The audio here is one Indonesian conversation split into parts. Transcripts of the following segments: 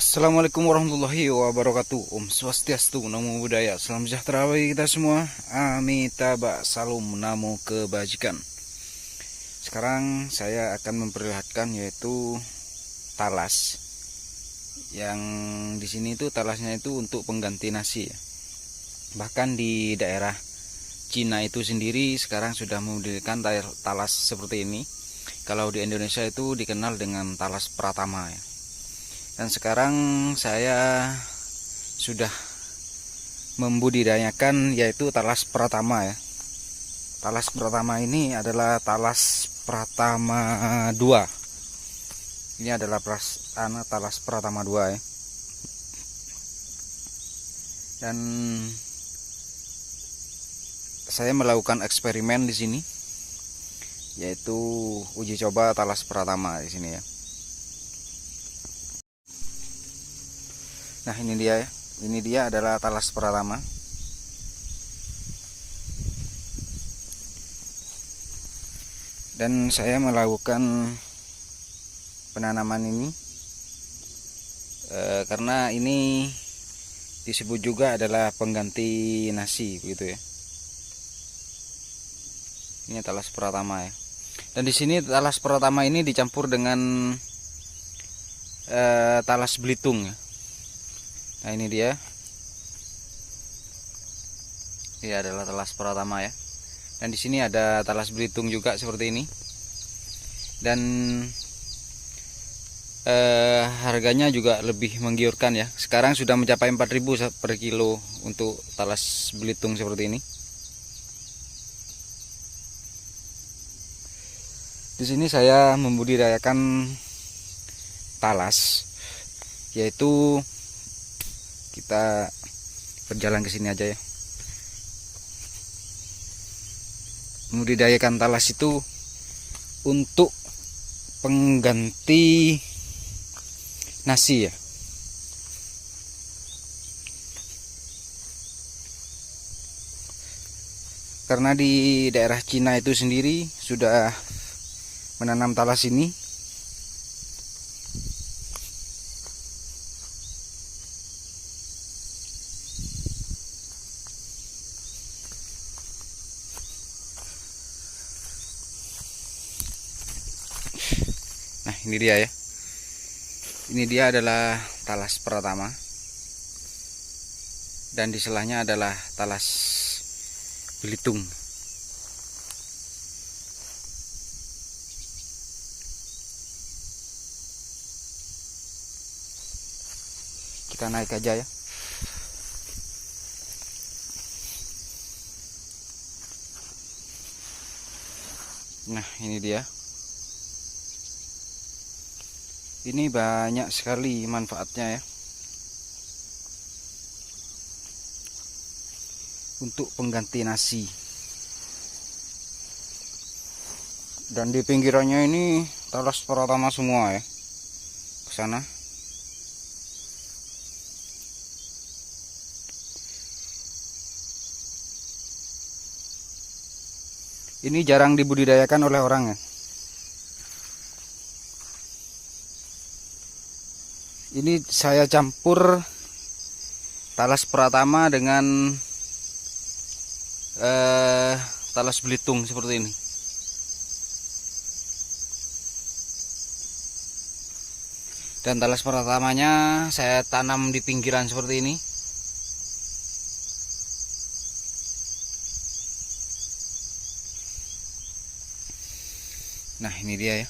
Assalamualaikum warahmatullahi wabarakatuh. Om Swastiastu, Namo Buddhaya. Salam sejahtera bagi kita semua. Amitabha, salam namo kebajikan. Sekarang saya akan memperlihatkan yaitu talas. Yang di sini itu talasnya itu untuk pengganti nasi. Bahkan di daerah Cina itu sendiri sekarang sudah menggunakan talas seperti ini. Kalau di Indonesia itu dikenal dengan talas Pratama ya. Dan sekarang saya sudah membudidayakan yaitu talas Pratama ya. Talas Pratama ini adalah talas Pratama 2. Ini adalah talas Pratama 2 ya. Dan saya melakukan eksperimen di sini yaitu uji coba talas Pratama di sini ya. Nah, ini dia ya. Ini dia adalah talas Pratama. Dan saya melakukan penanaman ini karena ini disebut juga adalah pengganti nasi begitu ya. Ini talas Pratama ya. Dan di sini talas Pratama ini dicampur dengan talas Belitung ya. Nah, ini dia. Ini adalah talas Pratama ya. Dan di sini ada talas Belitung juga seperti ini. Dan harganya juga lebih menggiurkan ya. Sekarang sudah mencapai 4.000 per kilo untuk talas Belitung seperti ini. Di sini saya membudidayakan talas, yaitu kita berjalan ke sini aja ya. Membudidayakan talas itu untuk pengganti nasi ya. Karena di daerah Cina itu sendiri sudah menanam talas ini. Nah, ini dia ya. Ini dia adalah talas Pratama. Dan di sebelahnya adalah talas Belitung. Kita naik aja ya. Nah, ini dia. Ini banyak sekali manfaatnya ya. Untuk pengganti nasi. Dan di pinggirannya ini talas Pratama semua ya. Ke sana. Ini jarang dibudidayakan oleh orang ya. Ini saya campur talas Pratama dengan talas Belitung seperti ini. Dan talas Pratamanya saya tanam di pinggiran seperti ini. Nah, ini dia ya.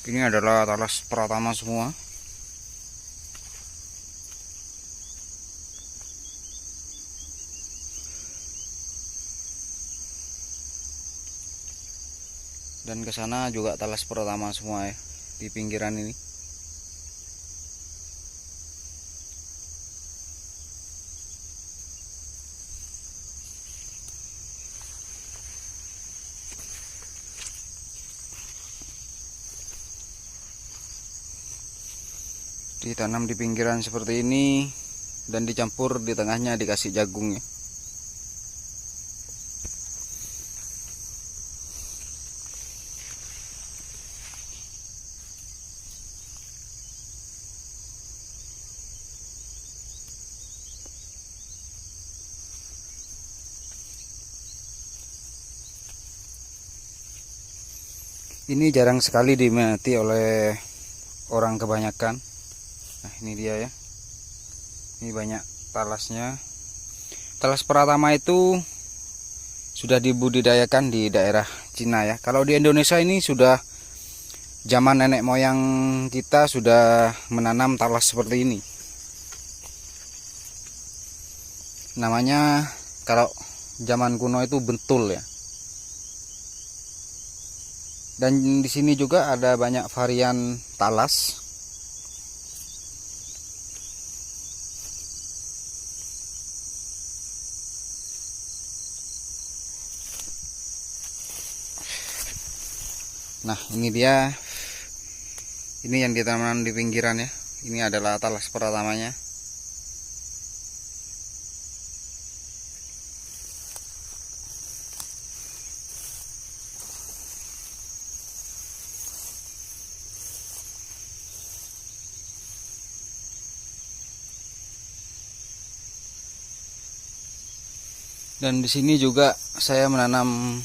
Ini adalah talas Pratama semua. Dan ke sana juga talas Pratama semua ya, di pinggiran ini. Ditanam di pinggiran seperti ini dan dicampur, di tengahnya dikasih jagung ya. Ini jarang sekali diminati oleh orang kebanyakan. Nah, ini dia ya. Ini banyak talasnya. Talas Pratama itu sudah dibudidayakan di daerah Cina ya. Kalau di Indonesia ini sudah zaman nenek moyang kita sudah menanam talas seperti ini. Namanya kalau zaman kuno itu bentul ya. Dan di sini juga ada banyak varian talas. Nah, ini dia. Ini yang ditanam di pinggiran ya. Ini adalah talas pertamanya. Dan di sini juga saya menanam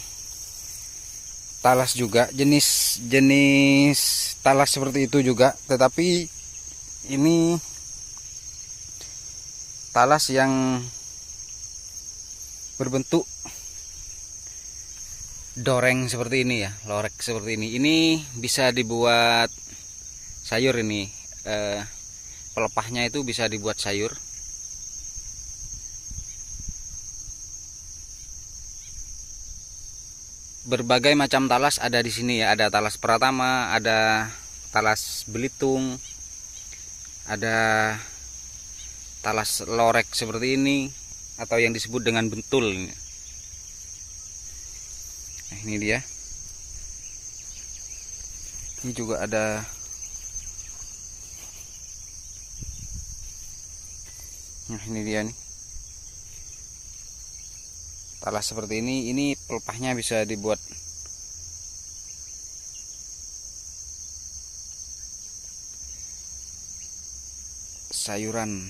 talas juga, jenis talas seperti itu juga, tetapi ini talas yang berbentuk doreng seperti ini ya, lorek seperti ini. Ini bisa dibuat sayur ini, pelepahnya itu bisa dibuat sayur. Berbagai macam talas ada di sini ya. Ada talas Pratama, ada talas Belitung, ada talas lorek seperti ini atau yang disebut dengan bentul. Nah, ini dia. Ini juga ada. Nah, ini dia nih. Talas seperti ini pelepahnya bisa dibuat sayuran,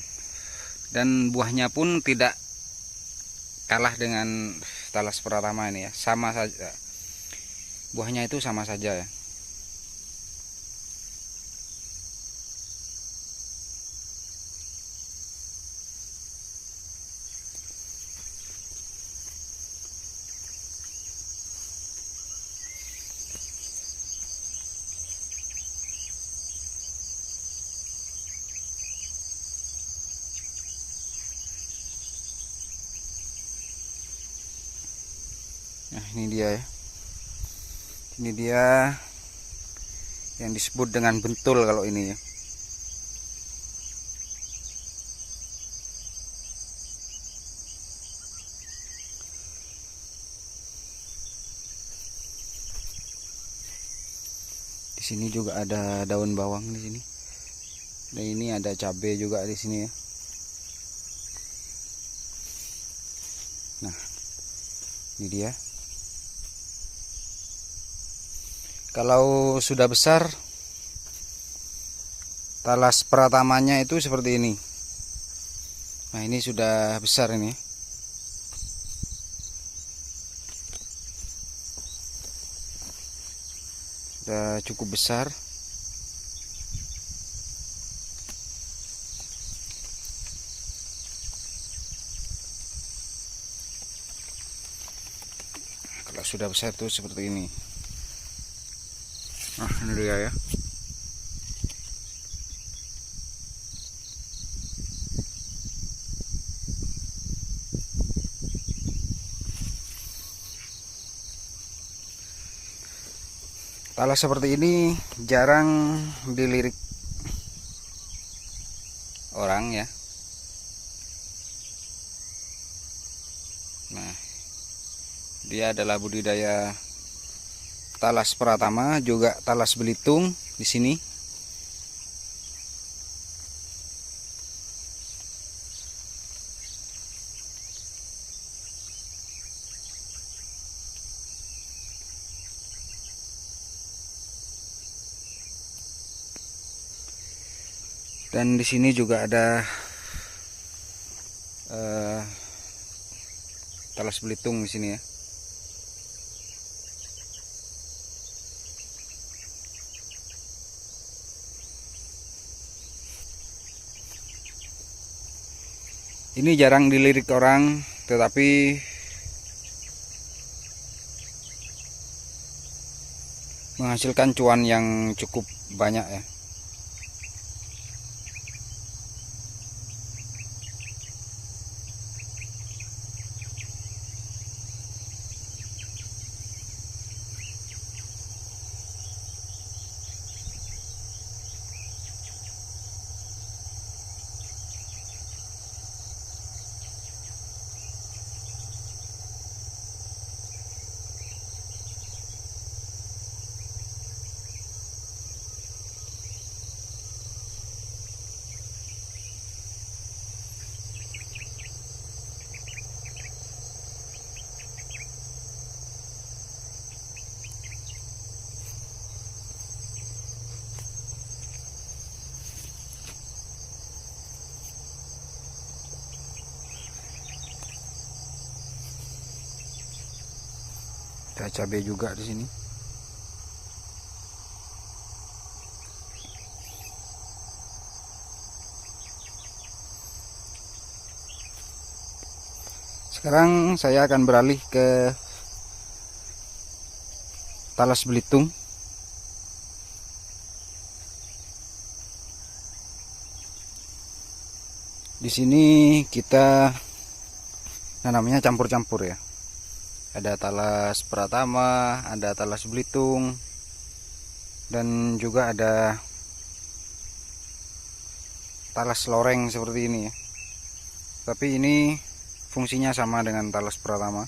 dan buahnya pun tidak kalah dengan talas Pratama ini ya, sama saja buahnya, itu sama saja ya. Nah, ini dia ya. Ini dia yang disebut dengan bentul kalau ini ya. Di sini juga ada daun bawang di sini. Dan ini ada cabai juga di sini ya. Nah, ini dia. Kalau sudah besar, talas Pratamanya itu seperti ini. Nah, ini sudah besar ini. Sudah cukup besar. Kalau sudah besar itu seperti ini. Nah, ini dia ya. Talas seperti ini jarang dilirik orang ya. Nah, dia adalah budidaya talas Pratama, juga talas Belitung di sini. Dan di sini juga ada talas Belitung di sini ya. Ini jarang dilirik orang, tetapi menghasilkan cuan yang cukup banyak ya. Ada cabai juga di sini. Sekarang saya akan beralih ke Talas Belitung. Di sini kita nanamnya campur-campur ya. Ada Talas Pratama, ada Talas Belitung, dan juga ada Talas Loreng seperti ini ya. Tapi ini fungsinya sama dengan Talas Pratama.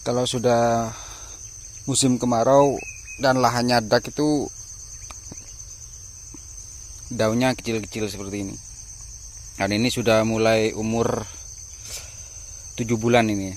Kalau sudah musim kemarau dan lahannya dak, itu daunnya kecil-kecil seperti ini. Dan ini sudah mulai umur 7 bulan ini.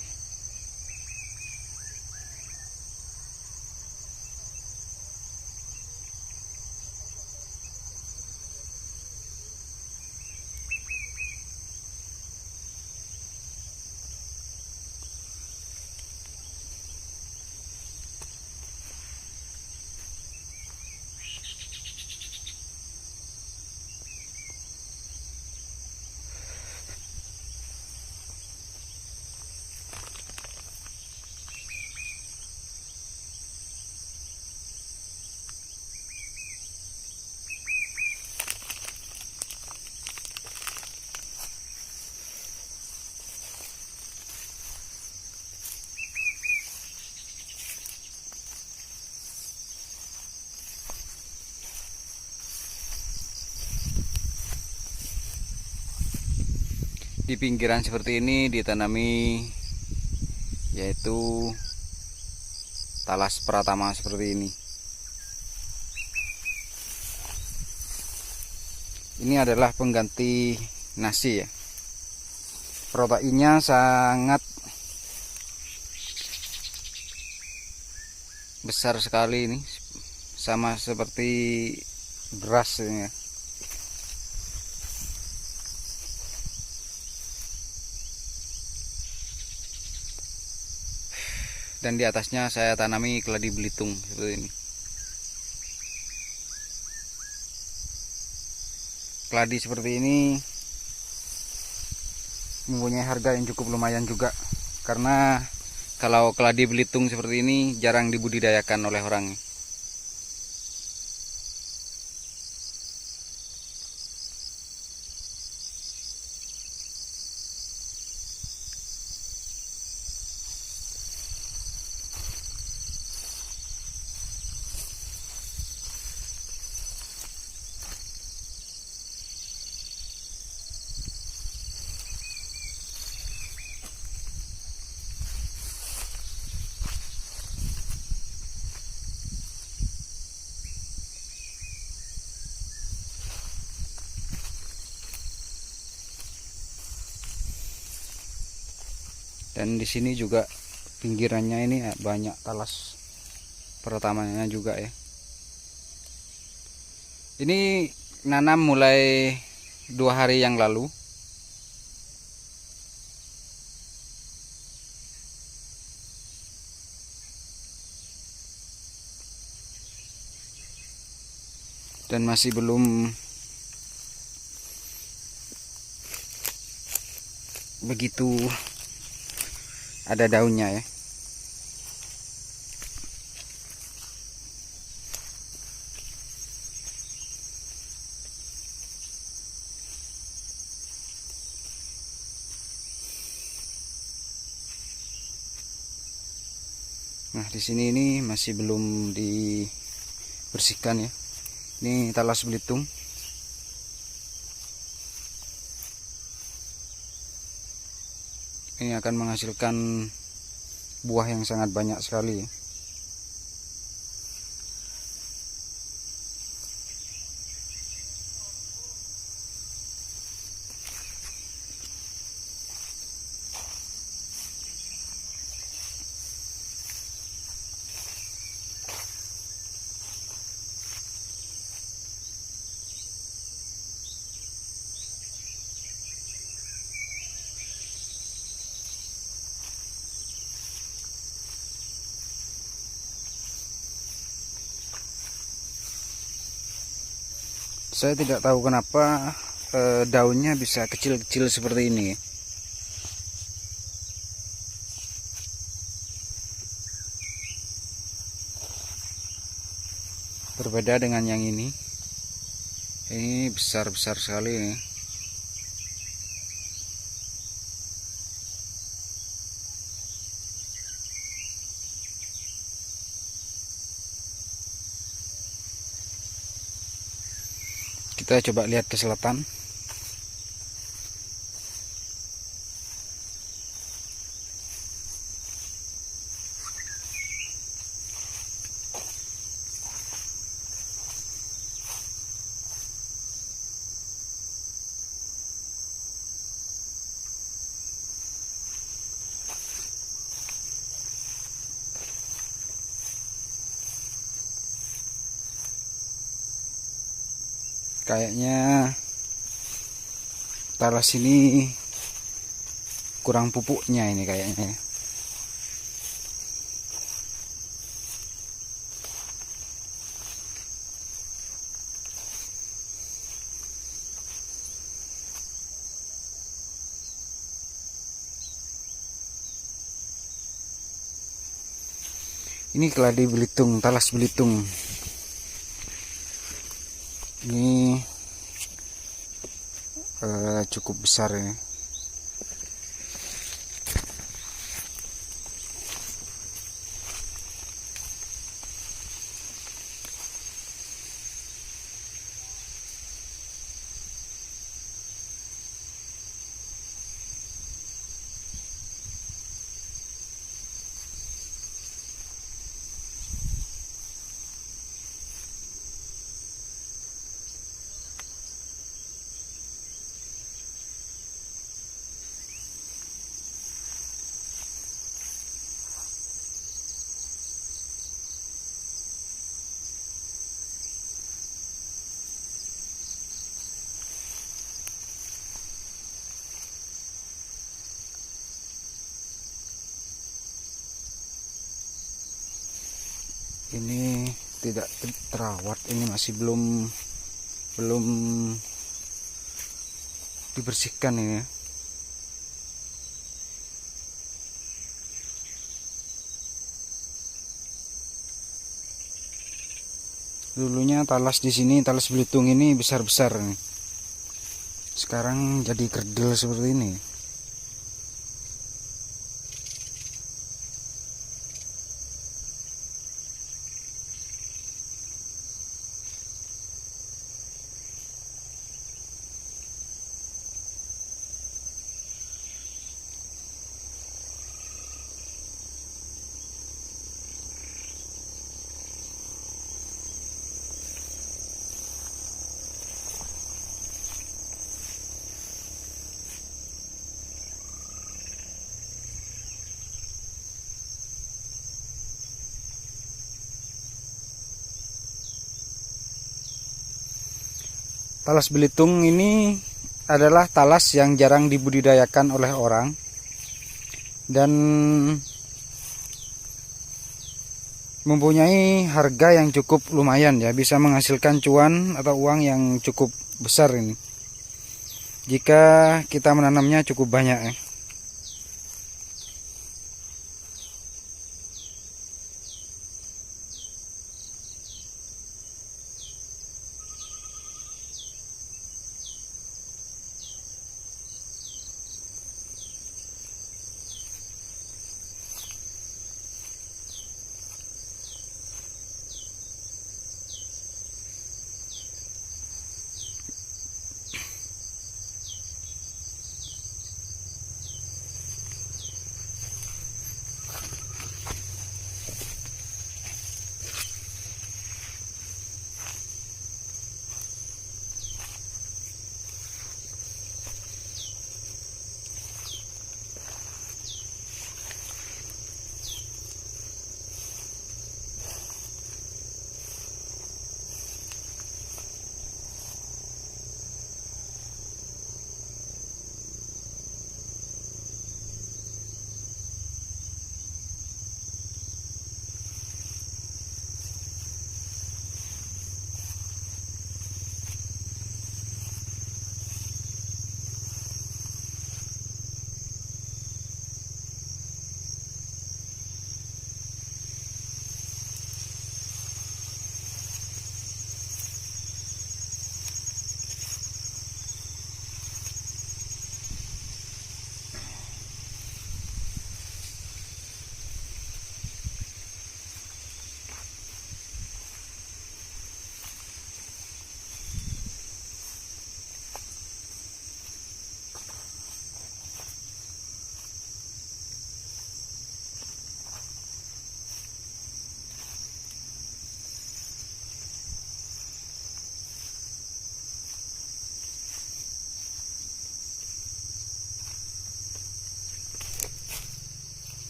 Di pinggiran seperti ini ditanami yaitu Talas Pratama seperti ini. Ini adalah pengganti nasi ya. Proteinnya sangat besar sekali ini, sama seperti beras ya. Dan di atasnya saya tanami keladi Belitung seperti ini. Keladi seperti ini mempunyai harga yang cukup lumayan juga, karena kalau keladi Belitung seperti ini jarang dibudidayakan oleh orang. Dan di sini juga pinggirannya ini banyak Talas Pratamanya juga ya. Ini nanam mulai 2 hari yang lalu. Dan masih belum begitu ada daunnya ya. Nah, di sini ini masih belum dibersihkan ya. Ini talas belitung. Ini akan menghasilkan buah yang sangat banyak sekali ya. Saya tidak tahu kenapa daunnya bisa kecil-kecil seperti ini. Berbeda dengan yang ini. Ini besar-besar sekali ini. Kita coba lihat ke selatan. Kayaknya talas ini kurang pupuknya ini kayaknya. Ini keladi belitung, talas belitung. Ini cukup besar ya. Ini tidak terawat, ini masih belum dibersihkan ini. Dulunya talas di sini, talas belitung ini besar-besar nih. Sekarang jadi kerdil seperti ini. Talas Belitung ini adalah talas yang jarang dibudidayakan oleh orang dan mempunyai harga yang cukup lumayan ya, bisa menghasilkan cuan atau uang yang cukup besar ini jika kita menanamnya cukup banyak ya.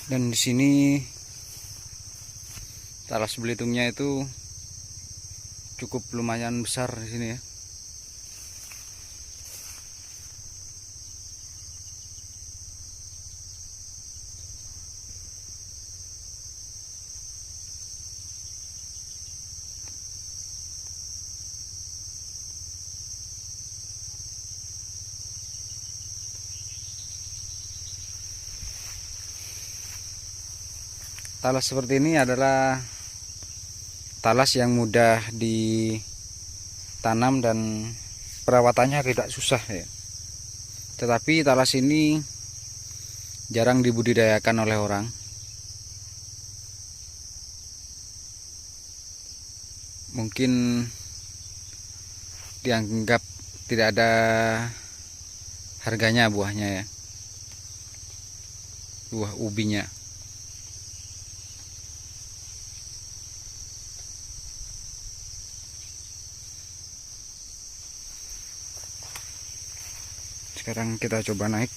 Dan di sini Talas Belitungnya itu cukup lumayan besar di sini ya. Talas seperti ini adalah talas yang mudah ditanam dan perawatannya tidak susah ya. Tetapi talas ini jarang dibudidayakan oleh orang. Mungkin dianggap tidak ada harganya buahnya ya. Buah ubinya. Sekarang kita coba naik.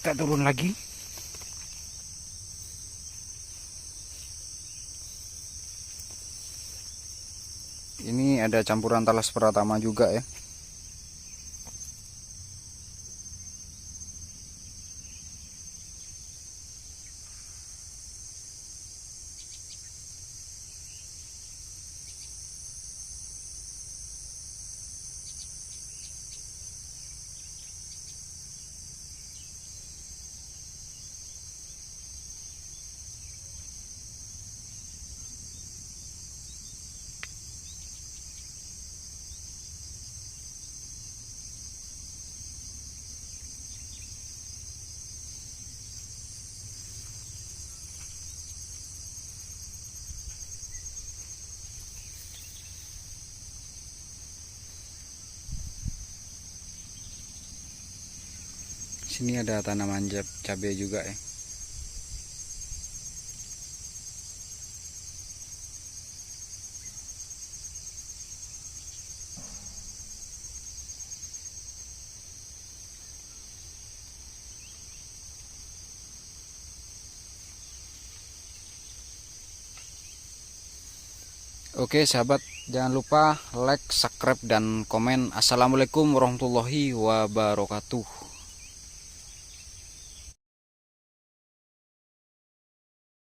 Kita turun lagi. Ini ada campuran talas Pratama juga ya. Sini ada tanaman cabai juga ya. Oke sahabat, jangan lupa like, subscribe, dan komen. Assalamualaikum warahmatullahi wabarakatuh.